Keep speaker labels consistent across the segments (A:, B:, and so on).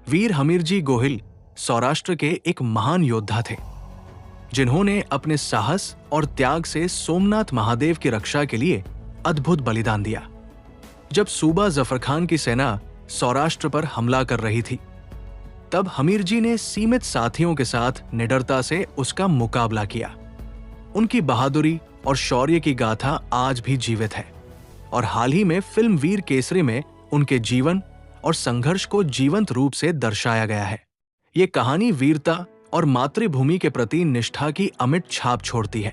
A: वीर हमीरजी गोहिल सौराष्ट्र के एक महान योद्धा थे, जिन्होंने अपने साहस और त्याग से सोमनाथ महादेव की रक्षा के लिए अद्भुत बलिदान दिया। जब सूबा जफर खान की सेना सौराष्ट्र पर हमला कर रही थी, तब हमीरजी ने सीमित साथियों के साथ निडरता से उसका मुकाबला किया। उनकी बहादुरी और शौर्य की गाथा आज भी जीवित है और हाल ही में फिल्म वीर केसरी में उनके जीवन और संघर्ष को जीवंत रूप से दर्शाया गया है। ये कहानी वीरता और मातृभूमि के प्रति निष्ठा की अमिट छाप छोड़ती है।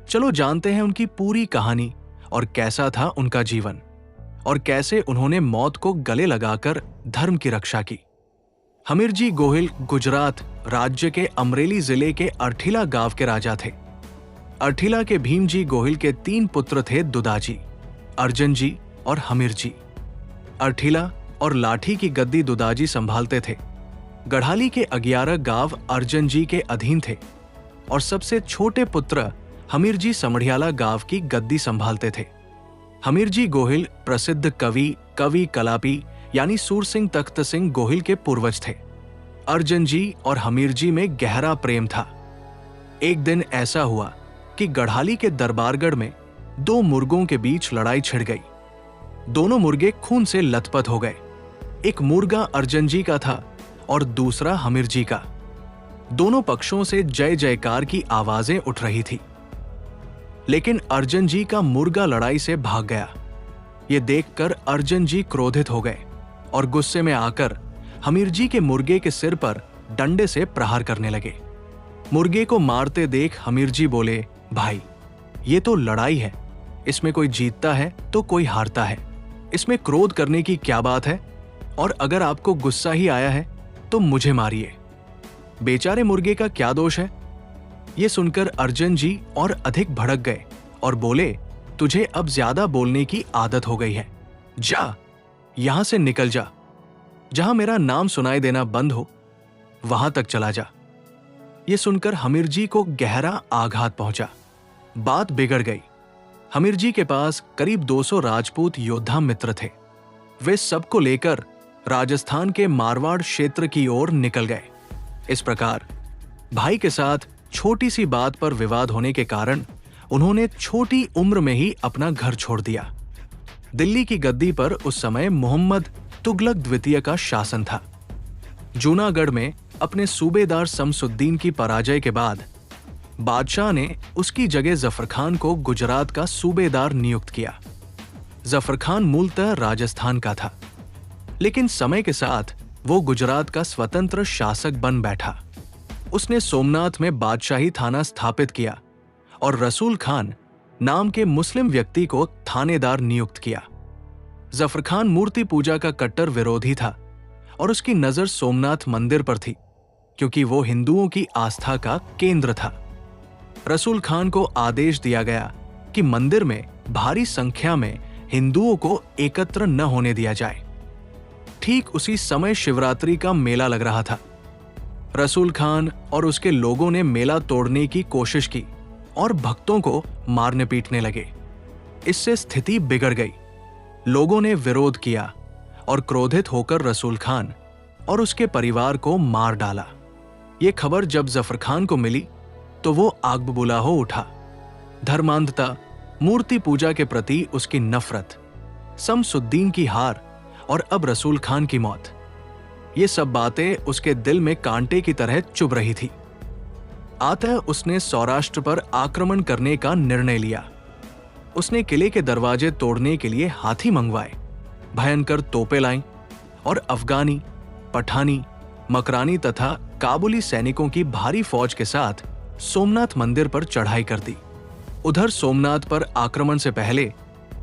A: चलो जानते हैं उनकी पूरी कहानी और कैसा था उनका जीवन और कैसे उन्होंने मौत को गले लगाकर धर्म की रक्षा की। हमीरजी गोहिल गुजरात राज्य के अमरेली जिले के अर्ठिला गांव के राजा थे। अर्ठिला के भीमजी गोहिल के 3 पुत्र थे, दुदाजी, अर्जनजी और हमीरजी। अर्ठिला और लाठी की गद्दी दुदाजी संभालते थे। गढ़ाली के 11 गांव अर्जनजी के अधीन थे और सबसे छोटे पुत्र हमीरजी समढ़ियाला गांव की गद्दी संभालते थे। हमीरजी गोहिल प्रसिद्ध कवि कलापी यानी सूरसिंह तख्त सिंह गोहिल के पूर्वज थे। अर्जनजी और हमीरजी में गहरा प्रेम था। एक दिन ऐसा हुआ कि गढ़ाली के दरबारगढ़ में 2 मुर्गों के बीच लड़ाई छिड़ गई। दोनों मुर्गे खून से लथपथ हो गए। एक मुर्गा अर्जनजी का था और दूसरा हमीरजी का। दोनों पक्षों से जय जयकार की आवाजें उठ रही थी, लेकिन अर्जनजी का मुर्गा लड़ाई से भाग गया। ये देखकर अर्जनजी क्रोधित हो गए और गुस्से में आकर हमीरजी के मुर्गे के सिर पर डंडे से प्रहार करने लगे। मुर्गे को मारते देख हमीरजी बोले, भाई, ये तो लड़ाई है, इसमें कोई जीतता है तो कोई हारता है, इसमें क्रोध करने की क्या बात है? और अगर आपको गुस्सा ही आया है तो मुझे मारिए, बेचारे मुर्गे का क्या दोष है? ये सुनकर अर्जनजी और अधिक भड़क गए और बोले, तुझे अब ज्यादा बोलने की आदत हो गई है, जा यहां से निकल जा, जहां मेरा नाम सुनाई देना बंद हो वहां तक चला जा। ये सुनकर हमीरजी को गहरा आघात पहुंचा। बात बिगड़ गई। हमीरजी के पास करीब 200 राजपूत योद्धा मित्र थे। वे सबको लेकर राजस्थान के मारवाड़ क्षेत्र की ओर निकल गए। इस प्रकार भाई के साथ छोटी सी बात पर विवाद होने के कारण उन्होंने छोटी उम्र में ही अपना घर छोड़ दिया। दिल्ली की गद्दी पर उस समय मोहम्मद तुगलक द्वितीय का शासन था। जूनागढ़ में अपने सूबेदार शमसुद्दीन की पराजय के बाद बादशाह ने उसकी जगह जफर खान को गुजरात का सूबेदार नियुक्त किया। जफर खान मूलतः राजस्थान का था, लेकिन समय के साथ वो गुजरात का स्वतंत्र शासक बन बैठा। उसने सोमनाथ में बादशाही थाना स्थापित किया और रसूल खान नाम के मुस्लिम व्यक्ति को थानेदार नियुक्त किया। जफर खान मूर्ति पूजा का कट्टर विरोधी था और उसकी नजर सोमनाथ मंदिर पर थी, क्योंकि वो हिंदुओं की आस्था का केंद्र था। रसूल खान को आदेश दिया गया कि मंदिर में भारी संख्या में हिंदुओं को एकत्र न होने दिया जाए। ठीक उसी समय शिवरात्रि का मेला लग रहा था। रसूल खान और उसके लोगों ने मेला तोड़ने की कोशिश की और भक्तों को मारने पीटने लगे। इससे स्थिति बिगड़ गई। लोगों ने विरोध किया और क्रोधित होकर रसूल खान और उसके परिवार को मार डाला। ये खबर जब जफर खान को मिली तो वो आग बबूला हो उठा। धर्मांधता, मूर्ति पूजा के प्रति उसकी नफरत, शमसुद्दीन की हार और अब रसूल खान की मौत, ये सब बातें उसके दिल में कांटे की तरह चुभ रही थी। अतः उसने सौराष्ट्र पर आक्रमण करने का निर्णय लिया। उसने किले के दरवाजे तोड़ने के लिए हाथी मंगवाए, भयंकर तोपें लाईं और अफगानी, पठानी, मकरानी तथा काबुली सैनिकों की भारी फौज के साथ सोमनाथ मंदिर पर चढ़ाई कर दी। उधर सोमनाथ पर आक्रमण से पहले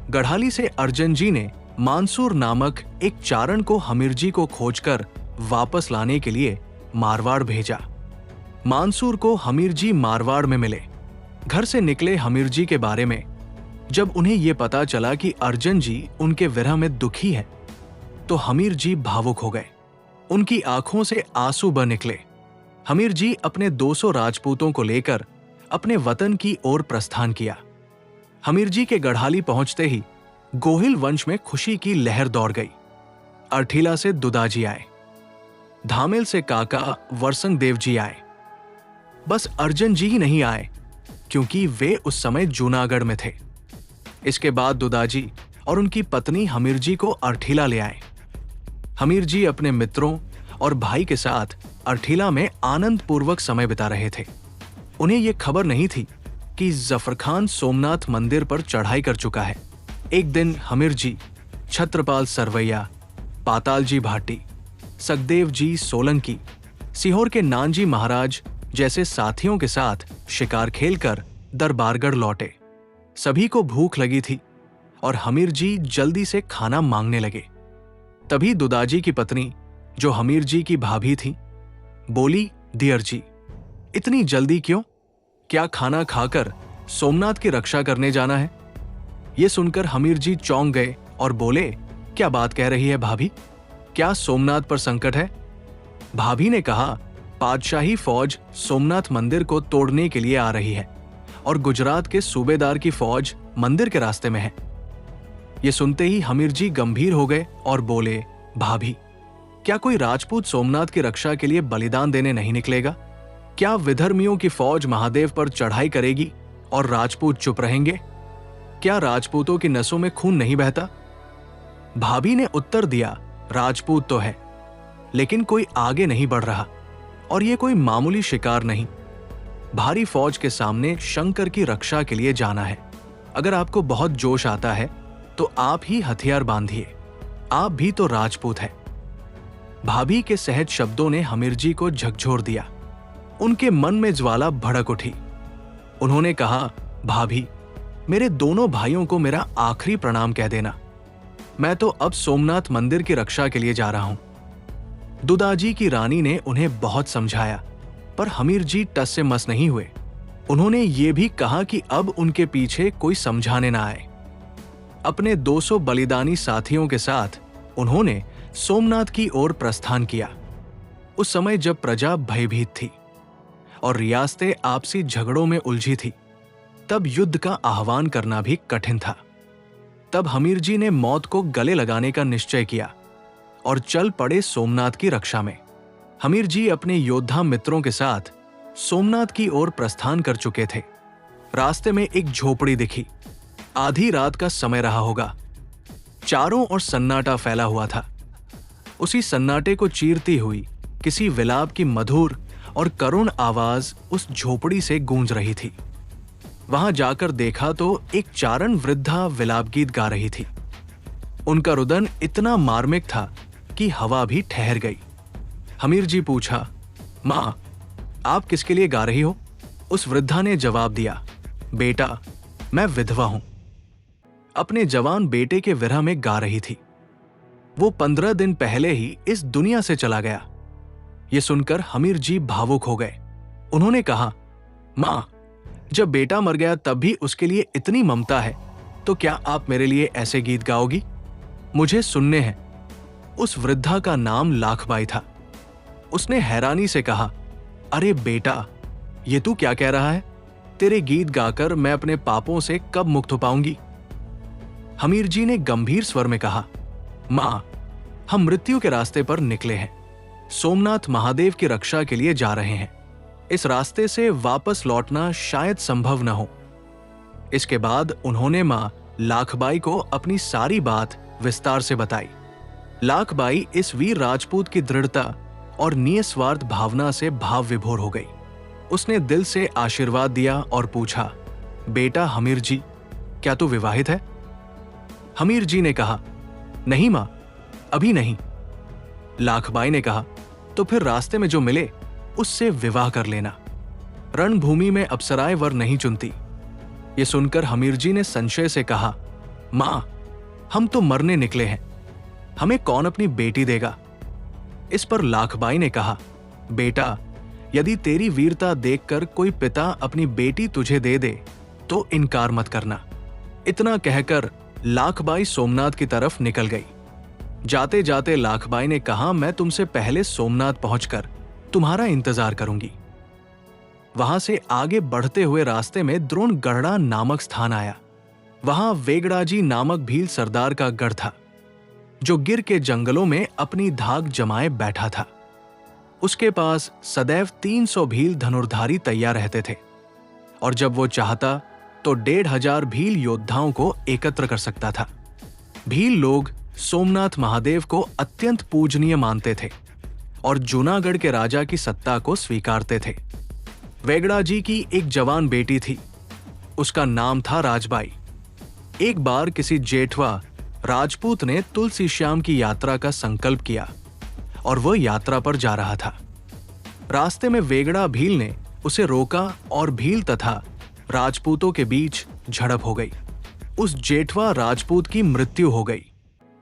A: गढ़ाली से अर्जनजी ने मानसूर नामक एक चारण को हमीरजी को खोजकर वापस लाने के लिए मारवाड़ भेजा। मानसूर को हमीरजी मारवाड़ में मिले। घर से निकले हमीरजी के बारे में जब उन्हें यह पता चला कि अर्जनजी उनके विरह में दुखी है, तो हमीरजी भावुक हो गए। उनकी आंखों से आंसू बह निकले। हमीरजी अपने 200 राजपूतों को लेकर अपने वतन की ओर प्रस्थान किया। हमीरजी के गढ़ाली पहुंचते ही गोहिल वंश में खुशी की लहर दौड़ गई। अर्ठिला से दुदाजी आए। धामिल से काका वरसंग देव जी आए। बस अर्जन जी ही नहीं आए, क्योंकि वे उस समय जूनागढ़ में थे। इसके बाद दुदाजी और उनकी पत्नी हमीर जी को अरठीला ले आए। हमीर जी अपने मित्रों और भाई के साथ अरठीला में आनंद पूर्वक समय बिता रहे थे। उन्हें यह खबर नहीं थी कि जफर खान सोमनाथ मंदिर पर चढ़ाई कर चुका है। एक दिन हमीर जी, छत्रपाल सरवैया, पाताल जी भाटी, सखदेव जी सोलंकी, सीहोर के नानजी महाराज जैसे साथियों के साथ शिकार खेलकर दरबारगढ़ लौटे। सभी को भूख लगी थी और हमीर जी जल्दी से खाना मांगने लगे। तभी दुदाजी की पत्नी, जो हमीर जी की भाभी थी, बोली, दियर जी, इतनी जल्दी क्यों? क्या खाना खाकर सोमनाथ की रक्षा करने जाना है? ये सुनकर हमीर जी चौंक गए और बोले, क्या बात कह रही है भाभी? क्या सोमनाथ पर संकट है? भाभी ने कहा, पातशाही फौज सोमनाथ मंदिर को तोड़ने के लिए आ रही है और गुजरात के सूबेदार की फौज मंदिर के रास्ते में है। ये सुनते ही हमीर जी गंभीर हो गए और बोले, भाभी, क्या कोई राजपूत सोमनाथ की रक्षा के लिए बलिदान देने नहीं निकलेगा? क्या विधर्मियों की फौज महादेव पर चढ़ाई करेगी और राजपूत चुप रहेंगे? क्या राजपूतों की नसों में खून नहीं बहता? भाभी ने उत्तर दिया, राजपूत तो है, लेकिन कोई आगे नहीं बढ़ रहा और ये कोई मामूली शिकार नहीं। भारी फौज के सामने शंकर की रक्षा के लिए जाना है। अगर आपको बहुत जोश आता है तो आप ही हथियार बांधिए, आप भी तो राजपूत हैं। भाभी के सहज शब्दों ने हमीर जी को झकझोर दिया। उनके मन में ज्वाला भड़क उठी। उन्होंने कहा, भाभी, मेरे दोनों भाइयों को मेरा आखिरी प्रणाम कह देना। मैं तो अब सोमनाथ मंदिर की रक्षा के लिए जा रहा हूं। दुदाजी की रानी ने उन्हें बहुत समझाया, पर हमीर जी टस से मस नहीं हुए। उन्होंने ये भी कहा कि अब उनके पीछे कोई समझाने ना आए। अपने 200 बलिदानी साथियों के साथ उन्होंने सोमनाथ की ओर प्रस्थान किया। उस समय जब प्रजा भयभीत थी और रियासतें आपसी झगड़ों में उलझी थी, तब युद्ध का आह्वान करना भी कठिन था। तब हमीर जी ने मौत को गले लगाने का निश्चय किया और चल पड़े सोमनाथ की रक्षा में। हमीर जी अपने योद्धा मित्रों के साथ सोमनाथ की ओर प्रस्थान कर चुके थे। रास्ते में एक झोपड़ी दिखी। आधी रात का समय रहा होगा। चारों ओर सन्नाटा फैला हुआ था। उसी सन्नाटे को चीरती हुई किसी विलाप की मधुर और करुण आवाज उस झोपड़ी से गूंज रही थी। वहां जाकर देखा तो एक चारण वृद्धा विलाप गीत गा रही थी। उनका रुदन इतना मार्मिक था कि हवा भी ठहर गई। हमीर जी पूछा, मां, आप किसके लिए गा रही हो? उस वृद्धा ने जवाब दिया, बेटा, मैं विधवा हूं। अपने जवान बेटे के विरह में गा रही थी। वो 15 दिन पहले ही इस दुनिया से चला गया। ये सुनकर हमीर जी भावुक हो गए। उन्होंने कहा, मां, जब बेटा मर गया तब भी उसके लिए इतनी ममता है, तो क्या आप मेरे लिए ऐसे गीत गाओगी? मुझे सुनने हैं। उस वृद्धा का नाम लाखबाई था। उसने हैरानी से कहा, अरे बेटा, ये तू क्या कह रहा है? तेरे गीत गाकर मैं अपने पापों से कब मुक्त हो पाऊंगी? हमीर जी ने गंभीर स्वर में कहा, मां, हम मृत्यु के रास्ते पर निकले हैं। सोमनाथ महादेव की रक्षा के लिए जा रहे हैं। इस रास्ते से वापस लौटना शायद संभव न हो। इसके बाद उन्होंने मां लाखबाई को अपनी सारी बात विस्तार से बताई। लाखबाई इस वीर राजपूत की दृढ़ता और निस्वार्थ भावना से भाव विभोर हो गई। उसने दिल से आशीर्वाद दिया और पूछा, बेटा हमीर जी, क्या तू विवाहित है? हमीर जी ने कहा, नहीं मां, अभी नहीं। लाखबाई ने कहा, तो फिर रास्ते में जो मिले उससे विवाह कर लेना। रणभूमि में अप्सराएं वर नहीं चुनती। ये सुनकर हमीर जी ने संशय से कहा, मां, हम तो मरने निकले हैं, हमें कौन अपनी बेटी देगा? इस पर लाखबाई ने कहा, बेटा, यदि तेरी वीरता देखकर कोई पिता अपनी बेटी तुझे दे दे तो इनकार मत करना। इतना कहकर लाखबाई सोमनाथ की तरफ निकल गई। जाते जाते लाखबाई ने कहा, मैं तुमसे पहले सोमनाथ पहुंचकर तुम्हारा इंतजार करूंगी। वहां से आगे बढ़ते हुए रास्ते में द्रोणगढ़ड़ा नामक स्थान आया। वहां वेगड़ाजी नामक भील सरदार का गढ़ था, जो गिर के जंगलों में अपनी धाक जमाए बैठा था। उसके पास सदैव 300 भील धनुर्धारी तैयार रहते थे और जब वो चाहता तो 1500 भील योद्धाओं को एकत्र कर सकता था। भील लोग सोमनाथ महादेव को अत्यंत पूजनीय मानते थे और जूनागढ़ के राजा की सत्ता को स्वीकारते थे। वेगड़ा जी की एक जवान बेटी थी, उसका नाम था राजबाई। एक बार किसी जेठवा राजपूत ने तुलसी श्याम की यात्रा का संकल्प किया और वह यात्रा पर जा रहा था। रास्ते में वेगड़ा भील ने उसे रोका और भील तथा राजपूतों के बीच झड़प हो गई। उस जेठवा राजपूत की मृत्यु हो गई।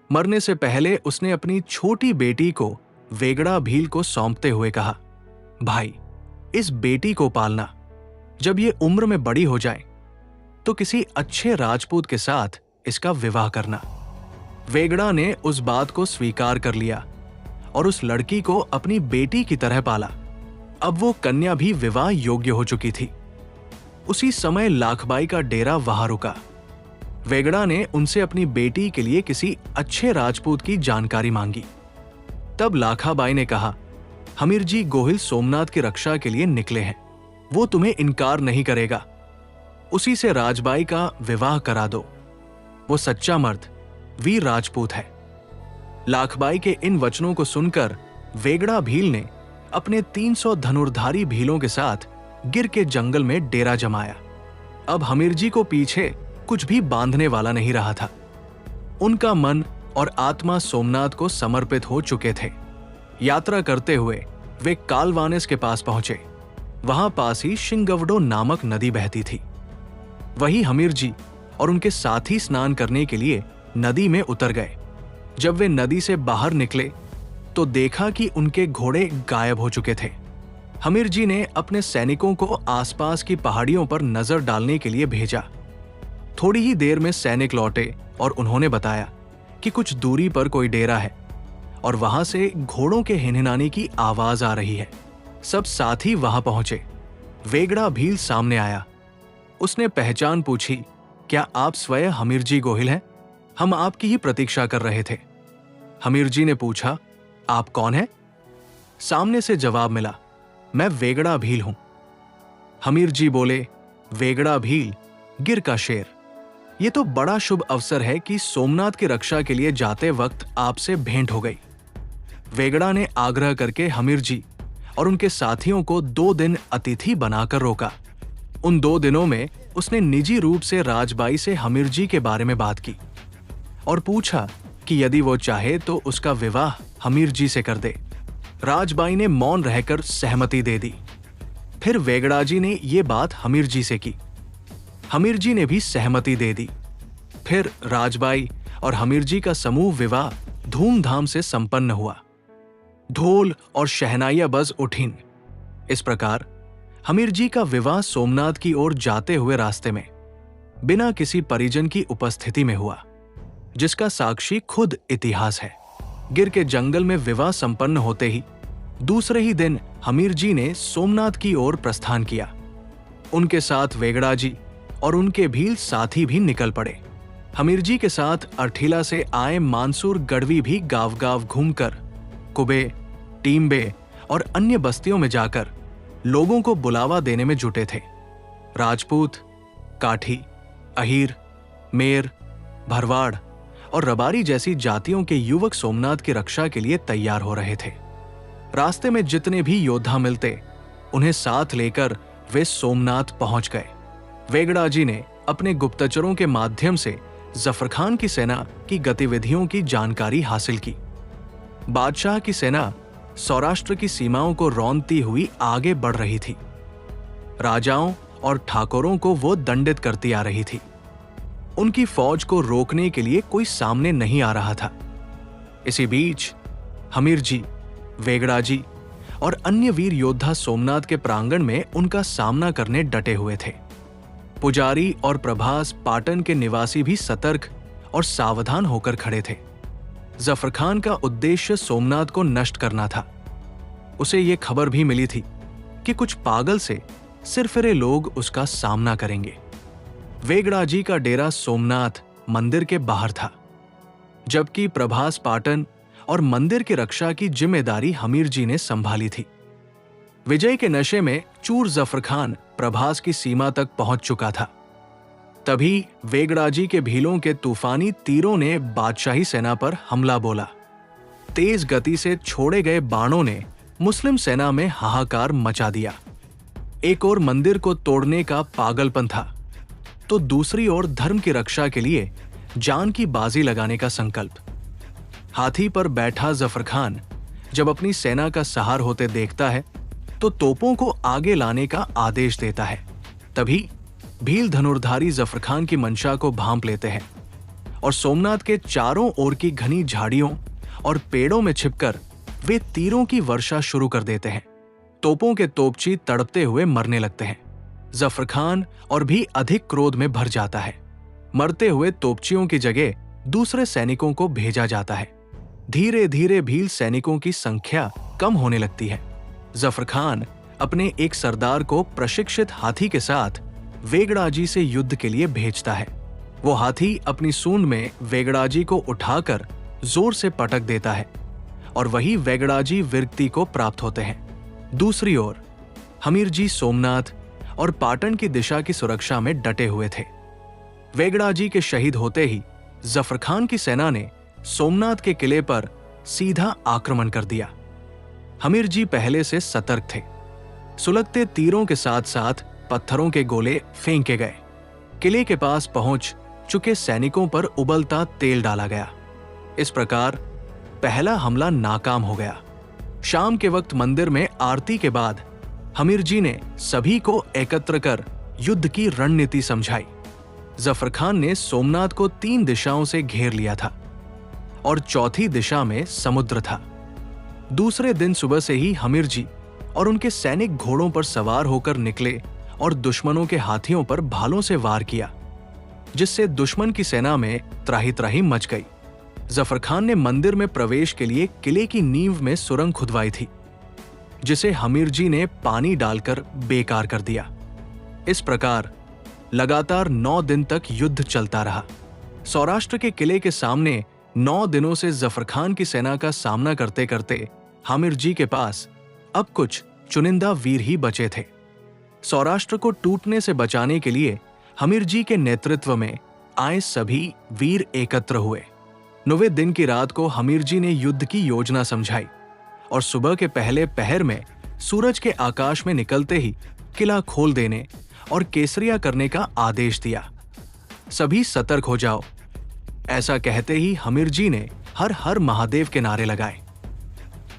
A: मरने से पहले उसने अपनी छोटी बेटी को वेगड़ा भील को सौंपते हुए कहा, भाई, इस बेटी को पालना। जब ये उम्र में बड़ी हो जाए तो किसी अच्छे राजपूत के साथ इसका विवाह करना। वेगड़ा ने उस बात को स्वीकार कर लिया और उस लड़की को अपनी बेटी की तरह पाला। अब वो कन्या भी विवाह योग्य हो चुकी थी। उसी समय लाखबाई का डेरा वहां रुका। वेगड़ा ने उनसे अपनी बेटी के लिए किसी अच्छे राजपूत की जानकारी मांगी। तब लाखाबाई ने कहा, हमीरजी गोहिल सोमनाथ की रक्षा के लिए निकले हैं, वो तुम्हें इनकार नहीं करेगा। उसी से राजबाई का विवाह करा दो। वो सच्चा मर्द, वीर राजपूत है। लाखबाई के इन वचनों को सुनकर वेगड़ा भील ने अपने 300 धनुर्धारी भीलों के साथ गिर के जंगल में डेरा जमाया। अब हमीरजी को पीछे कुछ भी बांधने वाला नहीं रहा था। उनका मन और आत्मा सोमनाथ को समर्पित हो चुके थे। यात्रा करते हुए वे कालवानेस के पास पहुंचे। वहां पास ही शिंगवडो नामक नदी बहती थी। वही हमीरजी और उनके साथी स्नान करने के लिए नदी में उतर गए। जब वे नदी से बाहर निकले तो देखा कि उनके घोड़े गायब हो चुके थे। हमीरजी ने अपने सैनिकों को आसपास की पहाड़ियों पर नजर डालने के लिए भेजा। थोड़ी ही देर में सैनिक लौटे और उन्होंने बताया कि कुछ दूरी पर कोई डेरा है और वहां से घोड़ों के हिनहिनाने की आवाज आ रही है। सब साथी वहां पहुंचे। वेगड़ा भील सामने आया। उसने पहचान पूछी, क्या आप स्वयं हमीरजी गोहिल हैं? हम आपकी ही प्रतीक्षा कर रहे थे। हमीरजी ने पूछा, आप कौन हैं? सामने से जवाब मिला, मैं वेगड़ा भील हूं। हमीरजी बोले, वेगड़ा भील, गिर का शेर, ये तो बड़ा शुभ अवसर है कि सोमनाथ की रक्षा के लिए जाते वक्त आपसे भेंट हो गई। वेगड़ा ने आग्रह करके हमीरजी और उनके साथियों को 2 दिन अतिथि बनाकर रोका। उन 2 दिनों में उसने निजी रूप से राजबाई से हमीरजी के बारे में बात की और पूछा कि यदि वो चाहे तो उसका विवाह हमीरजी से कर दे। राजबाई ने मौन रहकर सहमति दे दी। फिर वेगड़ा जी ने ये बात हमीरजी से की। हमीरजी ने भी सहमति दे दी। फिर राजबाई और हमीरजी का समूह विवाह धूमधाम से संपन्न हुआ। ढोल और शहनाइयां बज उठीं। इस प्रकार हमीरजी का विवाह सोमनाथ की ओर जाते हुए रास्ते में बिना किसी परिजन की उपस्थिति में हुआ, जिसका साक्षी खुद इतिहास है। गिर के जंगल में विवाह संपन्न होते ही दूसरे ही दिन हमीरजी ने सोमनाथ की ओर प्रस्थान किया। उनके साथ वेगड़ा जी और उनके भील साथी भी निकल पड़े। हमीरजी के साथ अरठीला से आए मानसूर गढ़वी भी गांव-गांव घूमकर कुबे, टीम्बे और अन्य बस्तियों में जाकर लोगों को बुलावा देने में जुटे थे। राजपूत, काठी, अहीर, मेर, भरवाड़ और रबारी जैसी जातियों के युवक सोमनाथ की रक्षा के लिए तैयार हो रहे थे। रास्ते में जितने भी योद्धा मिलते उन्हें साथ लेकर वे सोमनाथ पहुंच गए। वेगड़ा जी ने अपने गुप्तचरों के माध्यम से जफर खान की सेना की गतिविधियों की जानकारी हासिल की। बादशाह की सेना सौराष्ट्र की सीमाओं को रौंदती हुई आगे बढ़ रही थी। राजाओं और ठाकुरों को वो दंडित करती आ रही थी। उनकी फौज को रोकने के लिए कोई सामने नहीं आ रहा था। इसी बीच हमीरजी, वेगड़ा जी और अन्य वीर योद्धा सोमनाथ के प्रांगण में उनका सामना करने डटे हुए थे। पुजारी और प्रभास पाटन के निवासी भी सतर्क और सावधान होकर खड़े थे। जफर खान का उद्देश्य सोमनाथ को नष्ट करना था। उसे यह खबर भी मिली थी कि कुछ पागल से सिरफिरे लोग उसका सामना करेंगे। वेगड़ा जी का डेरा सोमनाथ मंदिर के बाहर था, जबकि प्रभास पाटन और मंदिर की रक्षा की जिम्मेदारी हमीर जी ने संभाली थी। विजय के नशे में चूर जफर खान प्रभास की सीमा तक पहुंच चुका था। तभी वेगड़ाजी के भीलों के तूफानी तीरों ने बादशाही सेना पर हमला बोला। तेज गति से छोड़े गए बाणों ने मुस्लिम सेना में हाहाकार मचा दिया। एक ओर मंदिर को तोड़ने का पागलपन था, तो दूसरी ओर धर्म की रक्षा के लिए जान की बाजी लगाने का संकल्प। हाथी पर बैठा जफर खान जब अपनी सेना का सहार होते देखता है तो तोपों को आगे लाने का आदेश देता है। तभी भील धनुर्धारी जफर खान की मंशा को भांप लेते हैं और सोमनाथ के चारों ओर की घनी झाड़ियों और पेड़ों में छिपकर वे तीरों की वर्षा शुरू कर देते हैं। तोपों के तोपची तड़पते हुए मरने लगते हैं। जफर खान और भी अधिक क्रोध में भर जाता है। मरते हुए तोपचियों की जगह दूसरे सैनिकों को भेजा जाता है। धीरे धीरे भील सैनिकों की संख्या कम होने लगती है। जफर खान अपने एक सरदार को प्रशिक्षित हाथी के साथ वेगड़ाजी से युद्ध के लिए भेजता है। वो हाथी अपनी सूंड में वेगड़ाजी को उठाकर जोर से पटक देता है और वही वेगड़ाजी विरक्ति को प्राप्त होते हैं। दूसरी ओर हमीरजी सोमनाथ और पाटन की दिशा की सुरक्षा में डटे हुए थे। वेगड़ाजी के शहीद होते ही जफर खान की सेना ने सोमनाथ के किले पर सीधा आक्रमण कर दिया। हमीरजी पहले से सतर्क थे। सुलगते तीरों के साथ साथ पत्थरों के गोले फेंके गए। किले के पास पहुंच चुके सैनिकों पर उबलता तेल डाला गया। इस प्रकार पहला हमला नाकाम हो गया। शाम के वक्त मंदिर में आरती के बाद हमीरजी ने सभी को एकत्र कर युद्ध की रणनीति समझाई। जफर खान ने सोमनाथ को 3 दिशाओं से घेर लिया था और चौथी दिशा में समुद्र था। दूसरे दिन सुबह से ही हमीरजी और उनके सैनिक घोड़ों पर सवार होकर निकले और दुश्मनों के हाथियों पर भालों से वार किया, जिससे दुश्मन की सेना में त्राही त्राही मच गई। जफर खान ने मंदिर में प्रवेश के लिए किले की नींव में सुरंग खुदवाई थी, जिसे हमीरजी ने पानी डालकर बेकार कर दिया। इस प्रकार लगातार 9 दिन तक युद्ध चलता रहा। सौराष्ट्र के किले के सामने 9 दिनों से जफर खान की सेना का सामना करते करते हमीरजी के पास अब कुछ चुनिंदा वीर ही बचे थे। सौराष्ट्र को टूटने से बचाने के लिए हमीरजी के नेतृत्व में आए सभी वीर एकत्र हुए। 9वें दिन की रात को हमीरजी ने युद्ध की योजना समझाई और सुबह के पहले पहर में सूरज के आकाश में निकलते ही किला खोल देने और केसरिया करने का आदेश दिया। सभी सतर्क हो जाओ। ऐसा कहते ही हमीरजी ने हर हर महादेव के नारे लगाए।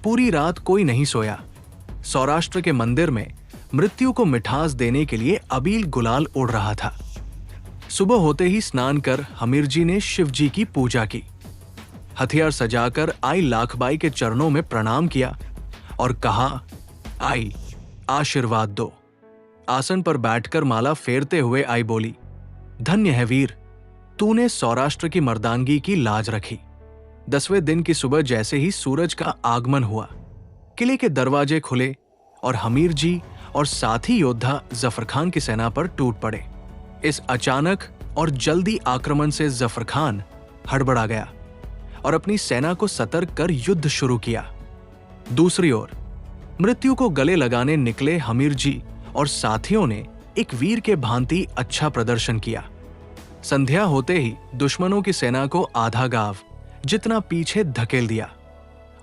A: पूरी रात कोई नहीं सोया। सौराष्ट्र के मंदिर में मृत्यु को मिठास देने के लिए अबील गुलाल उड़ रहा था। सुबह होते ही स्नान कर हमीरजी ने शिवजी की पूजा की। हथियार सजाकर आई लाखबाई के चरणों में प्रणाम किया और कहा, आई आशीर्वाद दो। आसन पर बैठकर माला फेरते हुए आई बोली, धन्य है वीर, तूने सौराष्ट्र की मर्दानगी की लाज रखी। 10वें दिन की सुबह जैसे ही सूरज का आगमन हुआ, किले के दरवाजे खुले और हमीरजी और साथी योद्धा जफर खान की सेना पर टूट पड़े। इस अचानक और जल्दी आक्रमण से जफर खान हड़बड़ा गया और अपनी सेना को सतर्क कर युद्ध शुरू किया। दूसरी ओर मृत्यु को गले लगाने निकले हमीरजी और साथियों ने एक वीर के भांति अच्छा प्रदर्शन किया। संध्या होते ही दुश्मनों की सेना को आधा गांव जितना पीछे धकेल दिया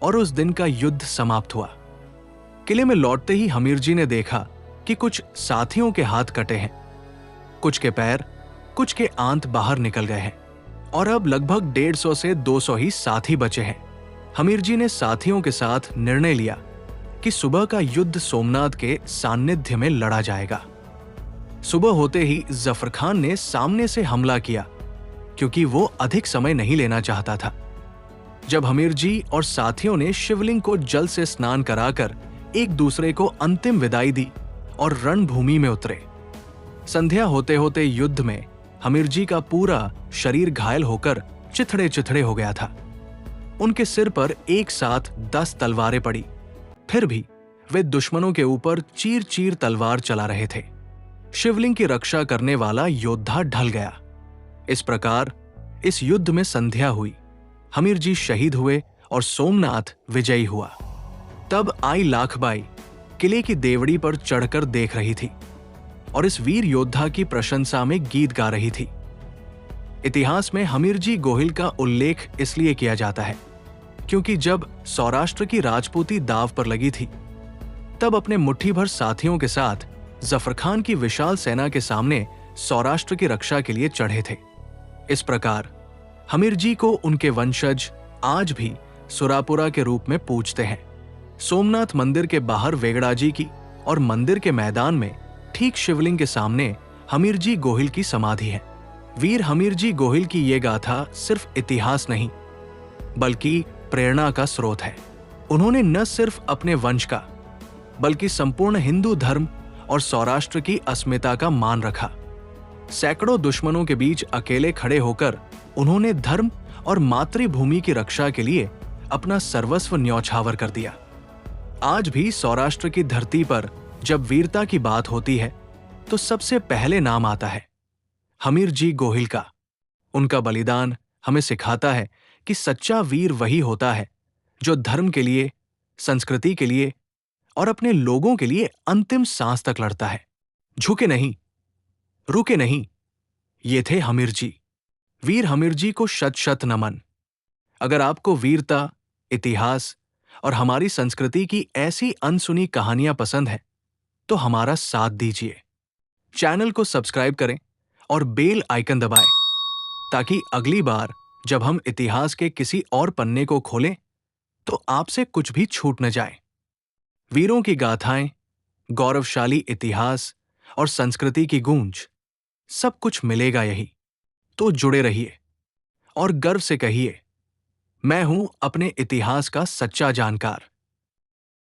A: और उस दिन का युद्ध समाप्त हुआ। किले में लौटते ही हमीरजी ने देखा कि कुछ साथियों के हाथ कटे हैं, कुछ के पैर, कुछ के आंत बाहर निकल गए हैं और अब लगभग 150 से 200 ही साथी बचे हैं। हमीरजी ने साथियों के साथ निर्णय लिया कि सुबह का युद्ध सोमनाथ के सान्निध्य में लड़ा जाएगा। सुबह होते ही जफर खान ने सामने से हमला किया, क्योंकि वो अधिक समय नहीं लेना चाहता था। जब हमीरजी और साथियों ने शिवलिंग को जल से स्नान कराकर एक दूसरे को अंतिम विदाई दी और रणभूमि में उतरे। संध्या होते होते युद्ध में हमीरजी का पूरा शरीर घायल होकर चिथड़े चिथड़े हो गया था। उनके सिर पर एक साथ 10 तलवारें पड़ी, फिर भी वे दुश्मनों के ऊपर चीर चीर तलवार चला रहे थे। शिवलिंग की रक्षा करने वाला योद्धा ढल गया। इस प्रकार इस युद्ध में संध्या हुई। हमीरजी शहीद हुए और सोमनाथ विजयी हुआ। तब आई लाखबाई किले की देवड़ी पर चढ़कर देख रही थी और इस वीर योद्धा की प्रशंसा में गीत गा रही थी। इतिहास में हमीरजी गोहिल का उल्लेख इसलिए किया जाता है क्योंकि जब सौराष्ट्र की राजपूती दांव पर लगी थी, तब अपने मुट्ठी भर साथियों के साथ जफर खान की विशाल सेना के सामने सौराष्ट्र की रक्षा के लिए चढ़े थे। इस प्रकार हमीरजी को उनके वंशज आज भी सुरापुरा के रूप में पूजते हैं। सोमनाथ मंदिर के बाहर वेगड़ाजी की और मंदिर के मैदान में ठीक शिवलिंग के सामने हमीरजी गोहिल की समाधि है। वीर हमीरजी गोहिल की ये गाथा सिर्फ इतिहास नहीं बल्कि प्रेरणा का स्रोत है। उन्होंने न सिर्फ अपने वंश का बल्कि संपूर्ण हिंदू धर्म और सौराष्ट्र की अस्मिता का मान रखा। सैकड़ों दुश्मनों के बीच अकेले खड़े होकर उन्होंने धर्म और मातृभूमि की रक्षा के लिए अपना सर्वस्व न्यौछावर कर दिया। आज भी सौराष्ट्र की धरती पर जब वीरता की बात होती है तो सबसे पहले नाम आता है हमीरजी गोहिल का। उनका बलिदान हमें सिखाता है कि सच्चा वीर वही होता है जो धर्म के लिए, संस्कृति के लिए और अपने लोगों के लिए अंतिम सांस तक लड़ता है। झुके नहीं, रुके नहीं। ये थे हमीरजी। वीर हमीरजी को शत शत नमन। अगर आपको वीरता, इतिहास और हमारी संस्कृति की ऐसी अनसुनी कहानियां पसंद है तो हमारा साथ दीजिए। चैनल को सब्सक्राइब करें और बेल आइकन दबाएं ताकि अगली बार जब हम इतिहास के किसी और पन्ने को खोलें तो आपसे कुछ भी छूट न जाए। वीरों की गाथाएं, गौरवशाली इतिहास और संस्कृति की गूंज, सब कुछ मिलेगा यही। तो जुड़े रहिए और गर्व से कहिए, मैं हूं अपने इतिहास का सच्चा जानकार।